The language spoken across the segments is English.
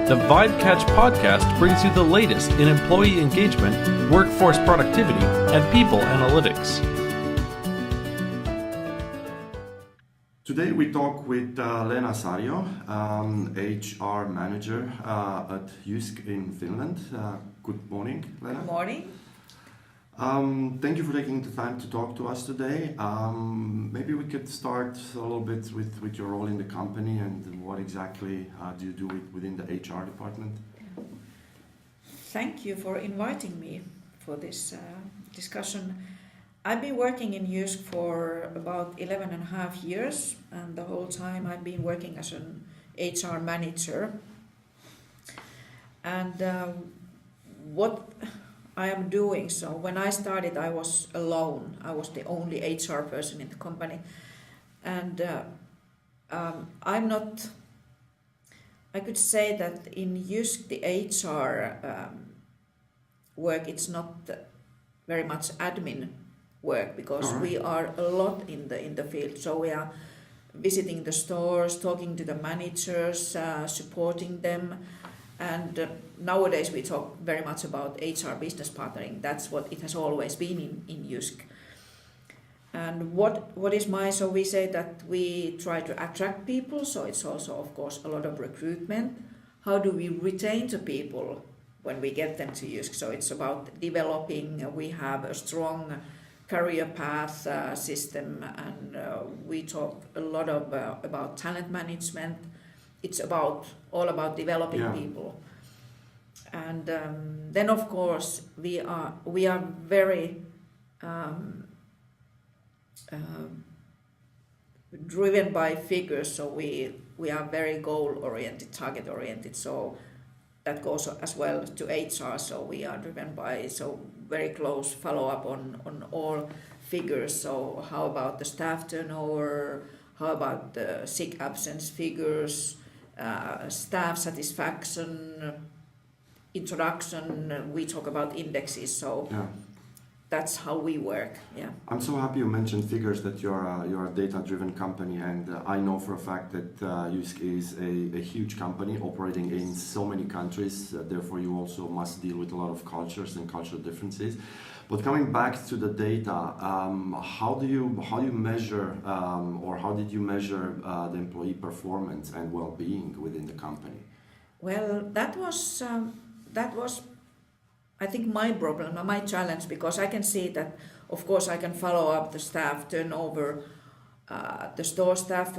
The VibeCatch podcast brings you the latest in employee engagement, workforce productivity, and people analytics. Today we talk with Leena Saario, HR manager at JYSK in Finland. Good morning, Leena. Good morning. Thank you for taking the time to talk to us today. Maybe we could start a little bit with your role in the company and what exactly do you do within the HR department? Thank you for inviting me for this discussion. I've been working in JYSK for about 11 and a half years, and the whole time I've been working as an HR manager. And what I am doing, so when I started I was alone. I was the only HR person in the company. And I could say that in JYSK the HR work, it's not very much admin work because we are a lot in the field. So we are visiting the stores, talking to the managers, supporting them. And nowadays we talk very much about HR business partnering. That's what it has always been in JYSK. And what is so we say that we try to attract people, so it's also of course a lot of recruitment. How do we retain the people when we get them to JYSK? So it's about developing. We have a strong career path system, and we talk a lot about talent management. It's all about developing people, and then of course we are very driven by figures. So we are very goal oriented, target oriented. So that goes as well to HR. So we are driven by very close follow up on all figures. So how about the staff turnover? How about the sick absence figures? Staff satisfaction, introduction, we talk about indexes, so that's how we work. Yeah. I'm so happy you mentioned figures, that you're a data-driven company, and I know for a fact that JYSK is a huge company operating in so many countries, therefore you also must deal with a lot of cultures and cultural differences. But coming back to the data, how do you measure or how did you measure the employee performance and well-being within the company? Well, that was I think my problem, my challenge, because I can see that of course I can follow up the staff turnover, the store staff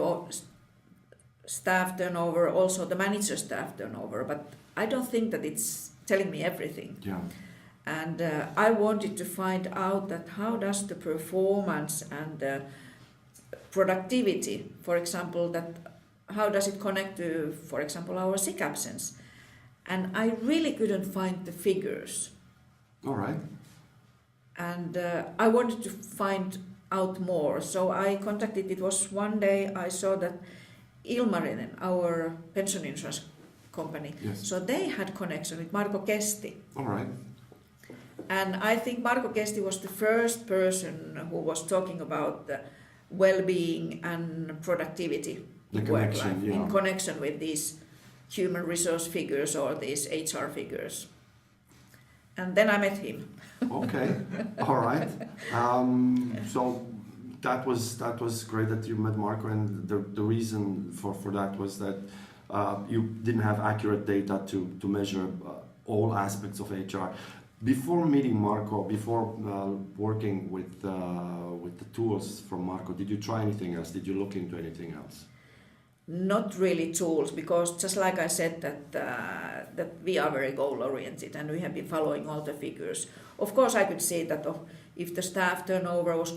turnover, also the manager staff turnover, but I don't think that it's telling me everything. Yeah. And I wanted to find out that how does the performance and productivity, for example, that how does it connect to, for example, our sick absence? And I really couldn't find the figures. All right. And I wanted to find out more. So I contacted, it was one day I saw that Ilmarinen, our pension insurance company, so they had connection with Marko Kesti. All right. And I think Marko Kesti was the first person who was talking about the well-being and productivity in work life, in connection with these human resource figures or these HR figures. And then I met him. Okay, all right. So that was great that you met Marko, and the reason for that was that you didn't have accurate data to measure all aspects of HR. Before meeting Marko, before working with the tools from Marko, did you try anything else? Did you look into anything else? Not really tools, because just like I said that we are very goal oriented and we have been following all the figures. Of course, I could see that if the staff turnover was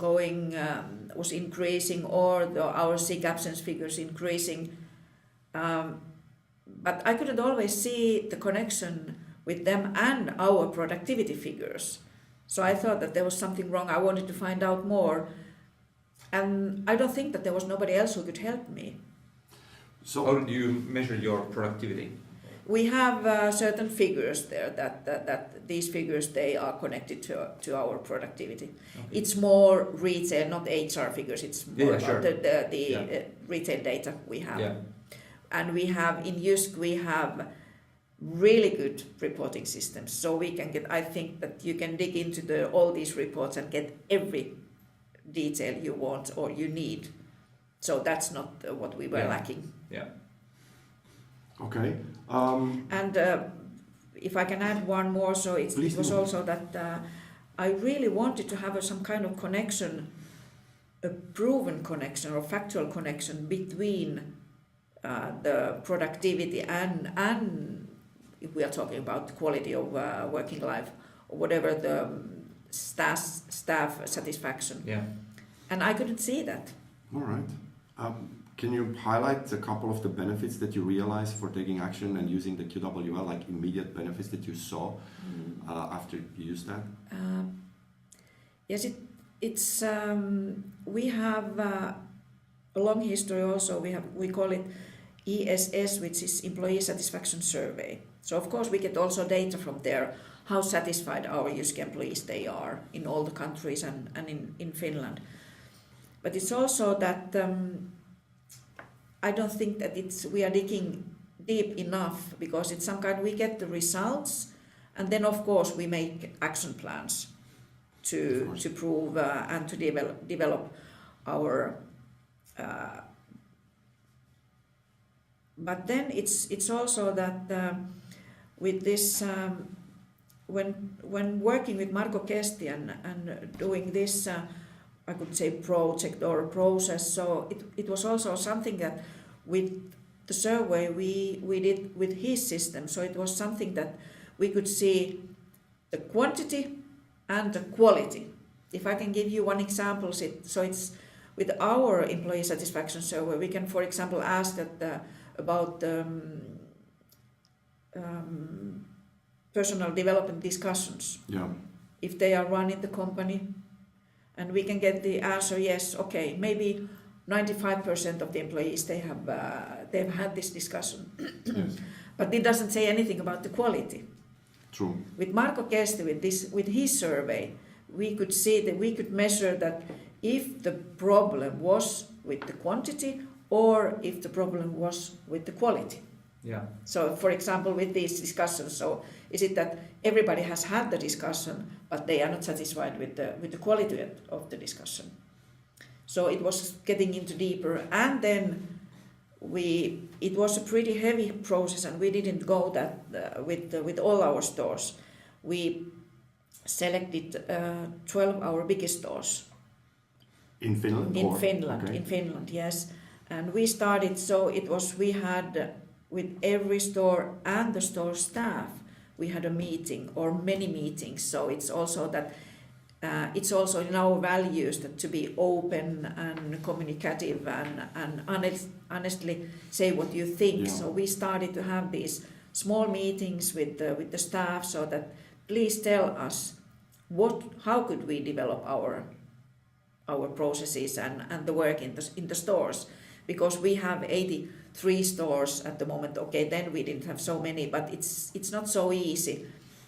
increasing or our sick absence figures increasing, but I couldn't always see the connection with them and our productivity figures. So I thought that there was something wrong. I wanted to find out more, and I don't think that there was nobody else who could help me. So how do you measure your productivity? We have certain figures there that these figures, they are connected to our productivity. Okay. It's more retail, not HR figures. It's more about the retail data we have. Yeah. And we have in JYSK we have really good reporting systems. So we can get, I think that you can dig into all these reports and get every detail you want or you need. So that's not what we were lacking. Yeah. Okay. And if I can add one more, so it was also that I really wanted to have some kind of connection, a proven connection or factual connection between the productivity and if we are talking about the quality of working life or whatever the staff satisfaction. Yeah. And I couldn't see that. All right. Can you highlight a couple of the benefits that you realized for taking action and using the QWL, like immediate benefits that you saw after you used that? Yes, it's we have a long history also. We call it ESS, which is Employee Satisfaction Survey. So of course we get also data from there, how satisfied our JYSK employees they are in all the countries and in Finland. But it's also that I don't think that we are digging deep enough, because it's some kind, we get the results and then of course we make action plans to prove and to develop our but then it's also that with this when working with Marko Kesti and doing this I could say project or process, so it was also something that with the survey we did with his system, so it was something that we could see the quantity and the quality. If I can give you one example, so it's with our employee satisfaction survey, we can, for example, ask that about personal development discussions. Yeah. If they are run in the company, and we can get the answer, yes, okay, maybe 95% of the employees they've had this discussion. Yes. But it doesn't say anything about the quality. True. With Marko Kesti, with his survey, we could see that we could measure that if the problem was with the quantity or if the problem was with the quality. Yeah. So, for example, with these discussions, so is it that everybody has had the discussion, but they are not satisfied with the quality of the discussion? So it was getting into deeper, and then it was a pretty heavy process, and we didn't go that with all our stores. We selected 12 our biggest stores. In Finland? In Finland, okay. In Finland, yes. And we started, so it was, we had with every store and the store staff, we had a meeting or many meetings. So it's also that it's also in our values that to be open and communicative and honestly say what you think. Yeah. So we started to have these small meetings with the staff, so that please tell us how could we develop our processes and the work in the stores, because we have 83 stores at the moment. Okay, then we didn't have so many, but it's not so easy.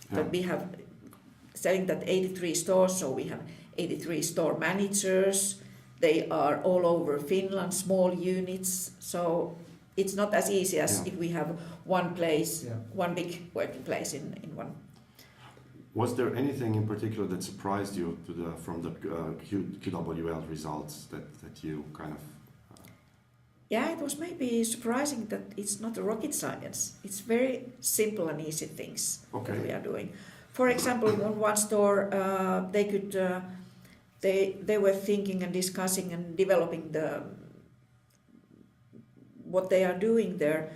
Yeah. That we have selling that 83 stores, so we have 83 store managers. They are all over Finland, small units. So it's not as easy as if we have one place, one big working place in one. Was there anything in particular that surprised you from the QWL results that you kind of... Yeah, it was maybe surprising that it's not a rocket science. It's very simple and easy things that we are doing. For example, on one store, they were thinking and discussing and developing what they are doing there.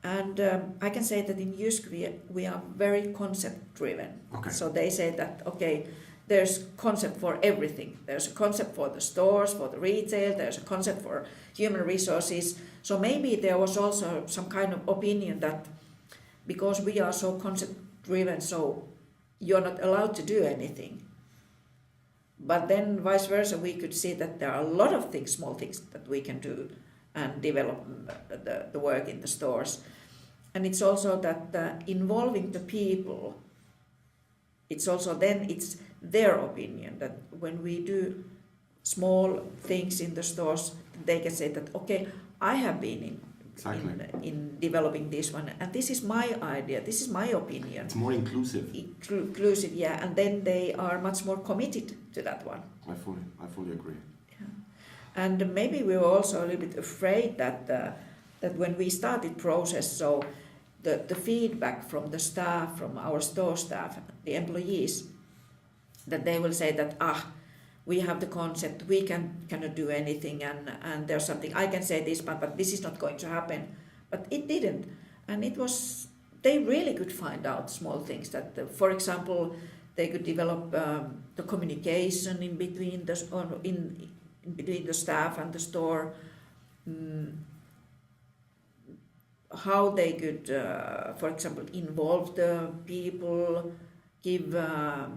And I can say that in JYSK we are very concept driven. Okay. So they say that, okay, there's concept for everything. There's a concept for the stores, for the retail, there's a concept for human resources. So maybe there was also some kind of opinion that because we are so concept driven, so you're not allowed to do anything. But then vice versa, we could see that there are a lot of things, small things that we can do and develop the work in the stores. And it's also that involving the people, it's also then it's their opinion that when we do small things in the stores, they can say that, okay, I have been Exactly. in developing this one. And this is my idea. This is my opinion. It's more inclusive. Inclusive, yeah. And then they are much more committed to that one. I fully agree. Yeah. And maybe we were also a little bit afraid that that when we started process, so the feedback from the staff, from our store staff, the employees, that they will say that we have the concept, we cannot do anything, and there's something I can say this, but this is not going to happen. But it didn't, and it was, they really could find out small things that, for example, they could develop the communication in between in between the staff and the store, how they could, for example, involve the people, give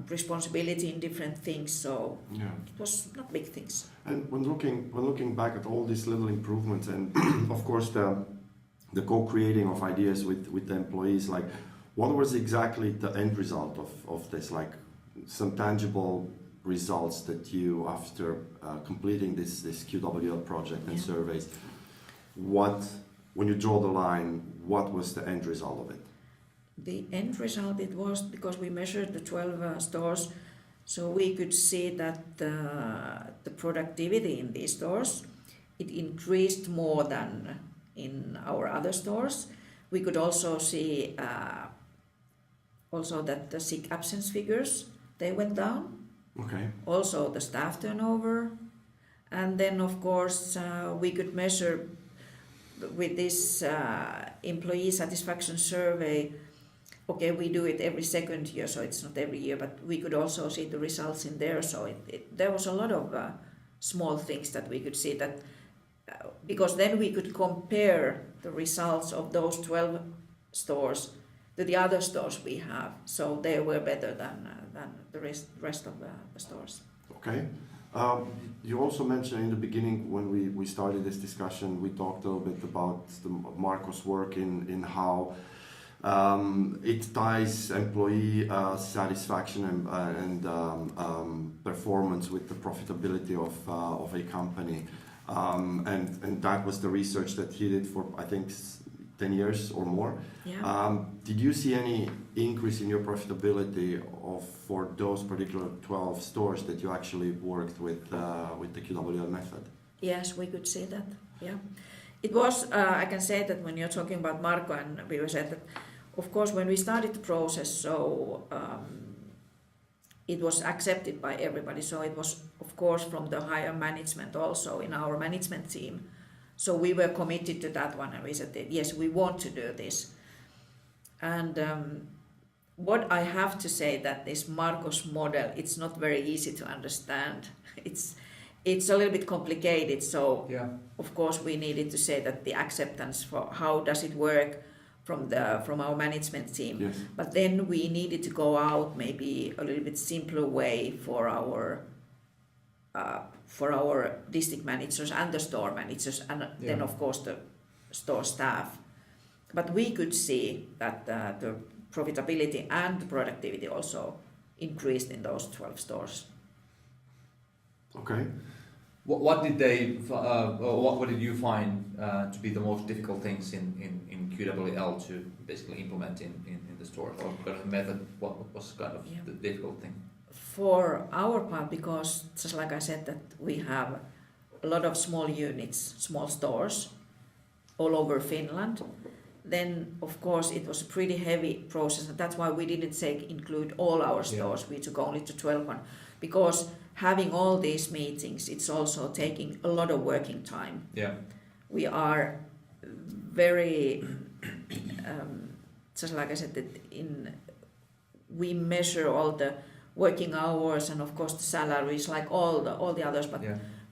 responsibility in different things. So it was not big things. And when looking back at all these little improvements, and of course the co-creating of ideas with the employees, like what was exactly the end result of this? Like some tangible results that you, after completing this QWL project and surveys, when you draw the line, what was the end result of it? The end result, it was because we measured the 12 stores, so we could see that the productivity in these stores, it increased more than in our other stores. We could also see also that the sick absence figures, they went down. Okay. Also the staff turnover, and then of course we could measure with this employee satisfaction survey. Okay, we do it every second year, so it's not every year, but we could also see the results in there. So there was a lot of small things that we could see that, because then we could compare the results of those 12 stores to the other stores we have. So they were better than the rest of the stores. Okay. You also mentioned in the beginning when we started this discussion, we talked a little bit about Marco's work in how it ties employee satisfaction and performance with the profitability of a company, and that was the research that he did for, I think, 10 years or more. Yeah. Did you see any increase in your profitability for those particular 12 stores that you actually worked with the QWL method? Yes, we could see that. Yeah. It was, I can say that when you're talking about Marco, and we were said that, of course, when we started the process, so it was accepted by everybody. So it was, of course, from the higher management also in our management team. So we were committed to that one, and we said that, yes, we want to do this. And what I have to say that this Marco's model, it's not very easy to understand. It's a little bit complicated. So of course we needed to say that the acceptance for how does it work from our management team. Yes. But then we needed to go out maybe a little bit simpler way for our district managers and the store managers, and then of course the store staff. But we could see that the profitability and the productivity also increased in those 12 stores. Okay. What did you find to be the most difficult things in QWL to basically implement in the stores, or kind of method? What was kind of the difficult thing? For our part, because just like I said, that we have a lot of small units, small stores all over Finland, then of course it was a pretty heavy process, and that's why we didn't include all our stores. We took only to 12 one, because having all these meetings, it's also taking a lot of working time. Yeah. We are very, just like I said, that we measure all the working hours and of course the salaries like all the others, but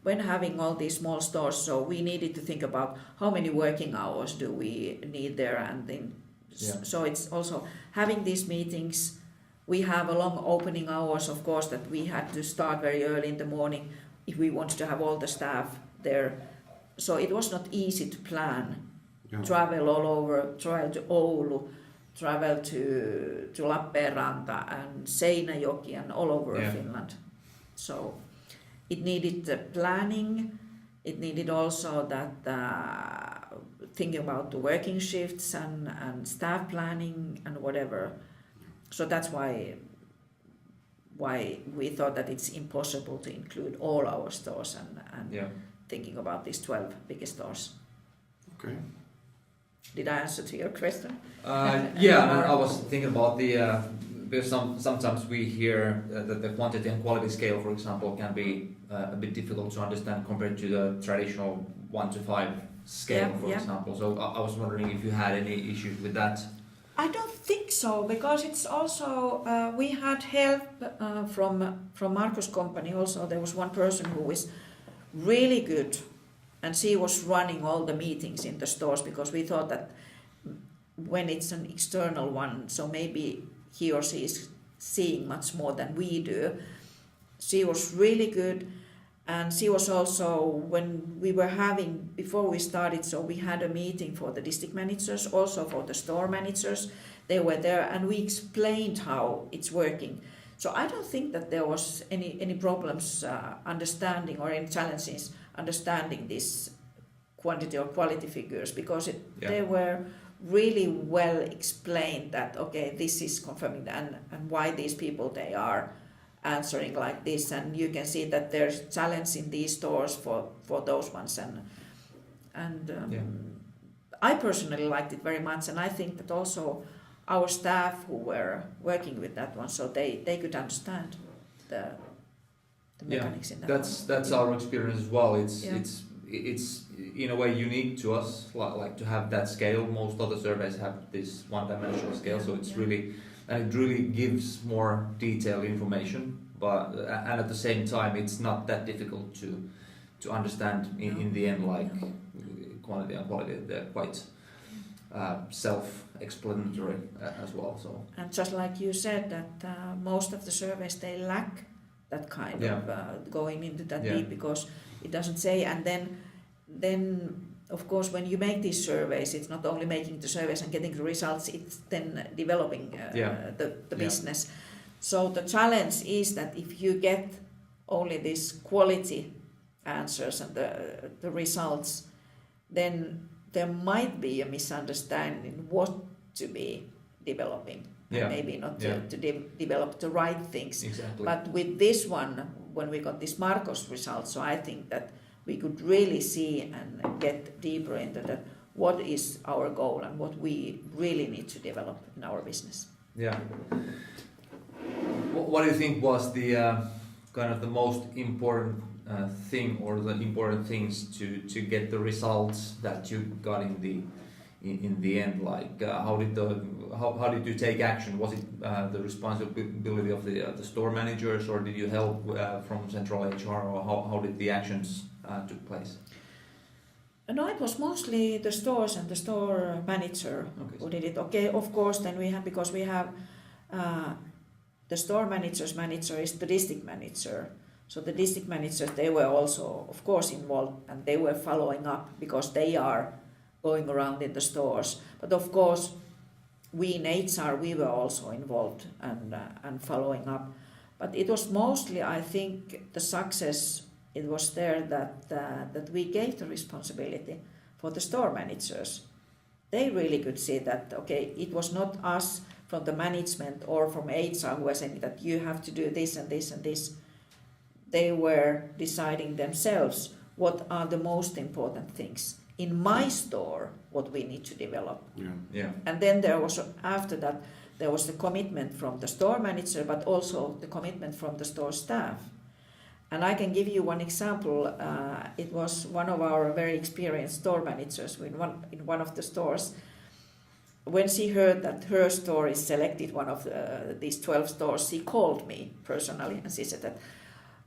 when having all these small stores, so we needed to think about how many working hours do we need there, and then so it's also having these meetings. We have a long opening hours, of course, that we had to start very early in the morning if we wanted to have all the staff there. So it was not easy to plan, travel all over, travel to Oulu, travel to Lappeenranta and Seinäjoki and all over Finland. So it needed planning. It needed also that thinking about the working shifts and staff planning and whatever. So that's why we thought that it's impossible to include all our stores and thinking about these 12 biggest stores. Okay. Did I answer to your question? I was thinking about the because sometimes we hear that the quantity and quality scale, for example, can be a bit difficult to understand compared to the traditional 1 to 5 scale, for example. So I was wondering if you had any issues with that. I don't think so, because it's also we had help from Markus' company. Also, there was one person who was really good, and she was running all the meetings in the stores, because we thought that when it's an external one, so maybe he or she is seeing much more than we do. She was really good, and she was also, when we were having, before we started, so we had a meeting for the district managers, also for the store managers. They were there, and we explained how it's working. So I don't think that there was any problems understanding, or any challenges understanding this quantity or quality figures, because they were really well explained that, okay, this is confirming and why these people, they are answering like this, and you can see that there's challenge in these stores for those ones, and I personally liked it very much, and I think that also our staff who were working with that one, so they could understand the mechanics in that that's our experience as well. It's in a way unique to us, like to have that scale. Most other surveys have this one-dimensional scale, so it's really, and it really gives more detailed information. But and at the same time, it's not that difficult to understand in the end. Like quantity and quality, they're quite self-explanatory as well. So, and just like you said, that most of the surveys, they lack that kind of going into that deep, because it doesn't say. And then of course, when you make these surveys, it's not only making the surveys and getting the results, it's then developing the business. So the challenge is that if you get only these quality answers and the results, then there might be a misunderstanding what to be developing. And maybe not to develop the right things. Exactly. But with this one, when we got this Markus result, so I think that we could really see and get deeper into that, what is our goal and what we really need to develop in our business. Yeah. What do you think was the kind of the most important thing, or the important things to get the results that you got in the end? Like how did you take action? Was it the responsibility of the store managers, or did you help from central HR, or how did the actions took place? No, it was mostly the stores and the store manager who did it. Okay, of course, then we have the store manager is the district manager. So the district managers, they were also, of course, involved, and they were following up, because they are going around in the stores. But of course, we in HR, we were also involved and following up. But it was mostly, I think, the success, it was there that we gave the responsibility for the store managers. They really could see that, okay, it was not us from the management or from HR who were saying that you have to do this and this and this. They were deciding themselves what are the most important things in my store, what we need to develop. And then there was, after that, there was the commitment from the store manager, but also the commitment from the store staff. And I can give you one example. It was one of our very experienced store managers in one of the stores. When she heard that her store is selected, one of these 12 stores, she called me personally, and she said that,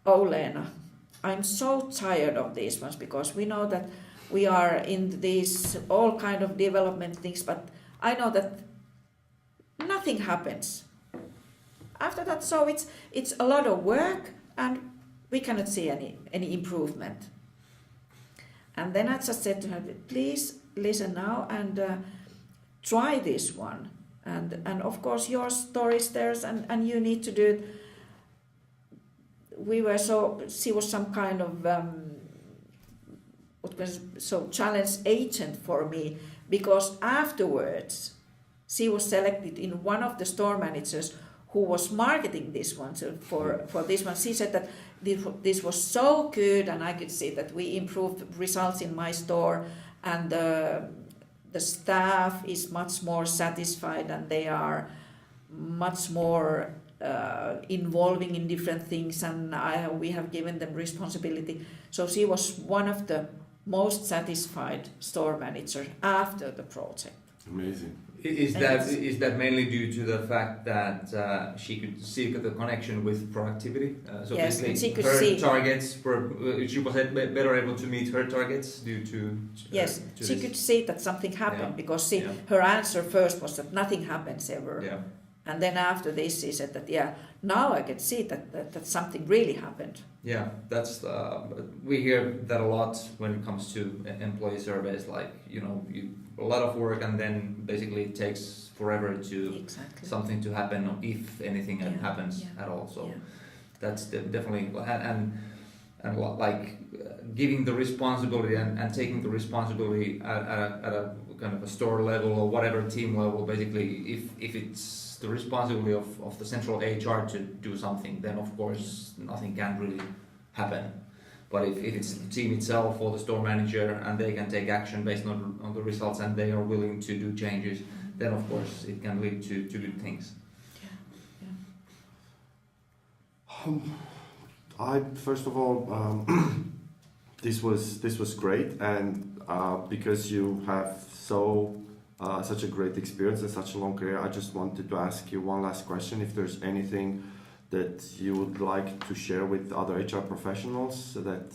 "Oh, Leena, I'm so tired of these ones, because we know that we are in these all kind of development things, but I know that nothing happens after that. So it's a lot of work, and we cannot see any improvement." And then I just said to her, "Please listen now and try this one. And of course your store is theirs, and you need to do it." She was some kind of challenge agent for me, because afterwards she was selected in one of the store managers who was marketing this one. So for this one, she said that this was so good, and I could see that we improved results in my store, and the staff is much more satisfied, and they are much more involving in different things, and we have given them responsibility. So she was one of the most satisfied store managers after the project. Amazing. Is that mainly due to the fact that she could see the connection with productivity? So yes, basically she could her see targets she was better able to meet her targets due to yes, to she this. could see that something happened, Yeah. because Yeah. her answer first was that nothing happens ever. Yeah. And then after this, she said that, now I can see that something really happened. Yeah, that's we hear that a lot when it comes to employee surveys. Like, a lot of work, and then basically it takes forever to Exactly. something to happen, if anything happens at all. So that's definitely and like giving the responsibility and taking the responsibility at a kind of a store level or whatever team level. Basically, if it's the responsibility of the central HR to do something, then of course nothing can really happen. But if it's the team itself or the store manager, and they can take action based on the results, and they are willing to do changes, then of course it can lead to good things. I first of all, this was great, and because you have such a great experience and such a long career, I just wanted to ask you one last question. If there's anything that you would like to share with other HR professionals, so that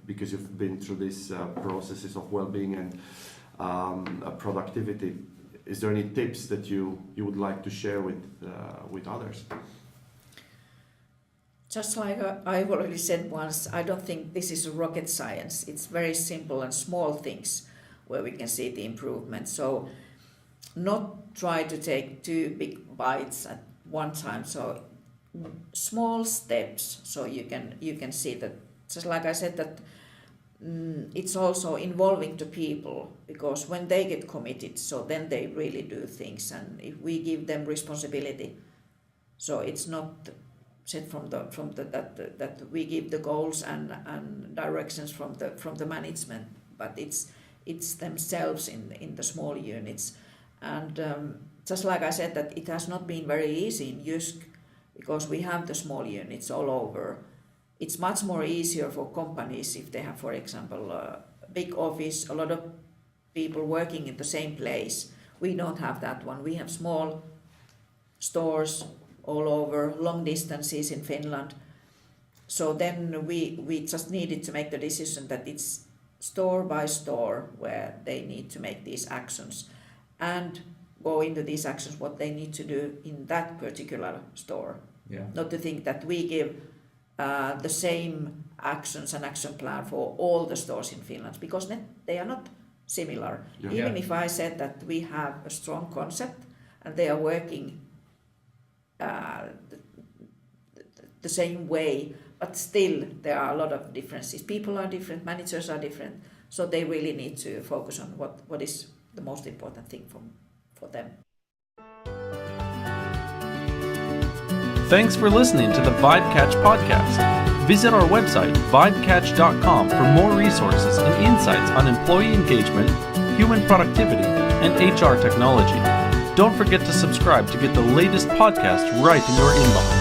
because you've been through these processes of well-being and productivity, is there any tips that you would like to share with others? Just like I've already said once, I don't think this is rocket science. It's very simple and small things where we can see the improvement. So not try to take too big bites at one time. So small steps, so you can see that. Just like I said, that it's also involving the people, because when they get committed, so then they really do things. And if we give them responsibility, so it's not said that we give the goals and directions from the management, but it's themselves in the small units. And just like I said, that it has not been very easy in JYSK, because we have the small units all over. It's much more easier for companies if they have, for example, a big office, a lot of people working in the same place. We don't have that one. We have small stores all over, long distances in Finland. So then we just needed to make the decision that it's store by store where they need to make these actions and go into these actions what they need to do in that particular store. Yeah. Not to think that we give the same actions and action plan for all the stores in Finland, because they are not similar. Yeah. Even if I said that we have a strong concept and they are working the same way, but still there are a lot of differences. People are different, managers are different, so they really need to focus on what is the most important thing for them. Thanks for listening to the VibeCatch podcast. Visit our website, vibecatch.com, for more resources and insights on employee engagement, human productivity, and HR technology. Don't forget to subscribe to get the latest podcast right in your inbox.